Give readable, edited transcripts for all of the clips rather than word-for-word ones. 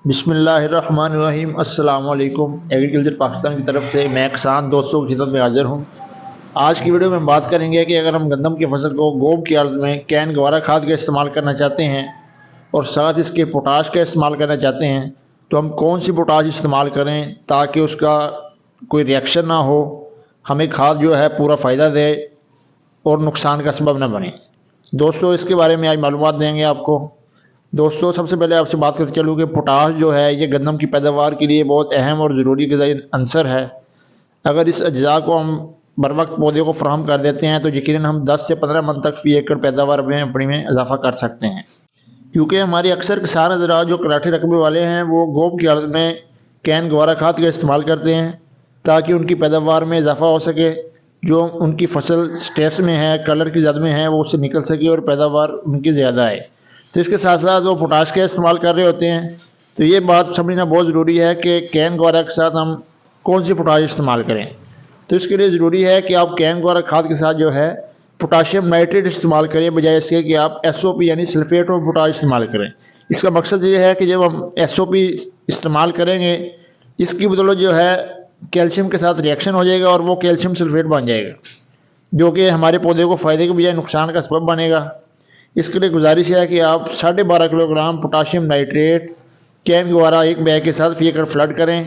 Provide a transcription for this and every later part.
بسم اللہ الرحمن الرحیم۔ السلام علیکم۔ ایگریکلچر پاکستان کی طرف سے میں کسان دوستوں کی خدمت میں حاضر ہوں۔ آج کی ویڈیو میں بات کریں گے کہ اگر ہم گندم کی فصل کو گوب کی عرض میں کین گوارا کھاد کا استعمال کرنا چاہتے ہیں اور ساتھ اس کے پوٹاش کا استعمال کرنا چاہتے ہیں تو ہم کون سی پوٹاش استعمال کریں تاکہ اس کا کوئی ریئیکشن نہ ہو، ہمیں کھاد جو ہے پورا فائدہ دے اور نقصان کا سبب نہ بنے۔ دوستوں اس کے بارے میں آج معلومات دیں گے آپ کو۔ دوستوں سب سے پہلے آپ سے بات کرتے چلوں کہ پوٹاش جو ہے یہ گندم کی پیداوار کے لیے بہت اہم اور ضروری غذائی عنصر ہے۔ اگر اس اجزاء کو ہم بر وقت پودے کو فراہم کر دیتے ہیں تو یقیناً ہم 10 سے 15 من تک فی ایکڑ پیداوار میں اپنی میں اضافہ کر سکتے ہیں، کیونکہ ہمارے اکثر کسان حضرات جو کراٹے رقبے والے ہیں وہ گوب کی عرض میں کین گوارا کھاد کا استعمال کرتے ہیں تاکہ ان کی پیداوار میں اضافہ ہو سکے، جو ان کی فصل سٹریس میں ہے، کلر کی زد میں ہے، وہ اس سے نکل سکے اور پیداوار ان کی زیادہ ہے۔ تو اس کے ساتھ ساتھ وہ پوٹاش کا استعمال کر رہے ہوتے ہیں، تو یہ بات سمجھنا بہت ضروری ہے کہ کین گوارا کے ساتھ ہم کون سی پوٹاش استعمال کریں۔ تو اس کے لیے ضروری ہے کہ آپ کین گوارا کھاد کے ساتھ جو ہے پوٹاشیم نائٹریٹ استعمال کریں، بجائے اس کے کہ آپ SOP یعنی سلفیٹ آف پوٹاش استعمال کریں۔ اس کا مقصد یہ ہے کہ جب ہم SOP استعمال کریں گے اس کی بدولت جو ہے کیلشیم کے ساتھ ریئیکشن ہو جائے گا اور وہ کیلشیم سلفیٹ بن جائے گا، جو کہ ہمارے پودے کو فائدے کے بجائے نقصان کا سبب بنے گا۔ اس کے لیے گزارش ہے کہ آپ 12.5 kilo gram potassium nitrate can گوارا ایک بیگ کے ساتھ فی ایکڑ فلڈ کریں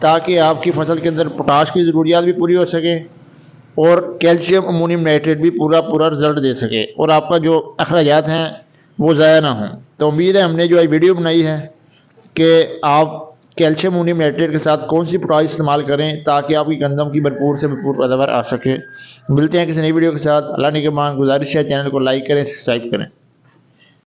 تاکہ آپ کی فصل کے اندر پوٹاش کی ضروریات بھی پوری ہو سکے اور کیلشیم امونیم نائٹریٹ بھی پورا رزلٹ دے سکے اور آپ کا جو اخراجات ہیں وہ ضائع نہ ہوں۔ تو امید ہے ہم نے جو ویڈیو بنائی ہے کہ آپ کیلشیم امونیم نائٹریٹ کے ساتھ کون سی پوٹاش استعمال کریں تاکہ آپ کی گندم کی بھرپور سے بھرپور پیداوار آ سکے۔ ملتے ہیں کسی نئی ویڈیو کے ساتھ۔ اللہ نگہبان۔ گزارش ہے چینل کو لائک کریں، سبسکرائب کریں۔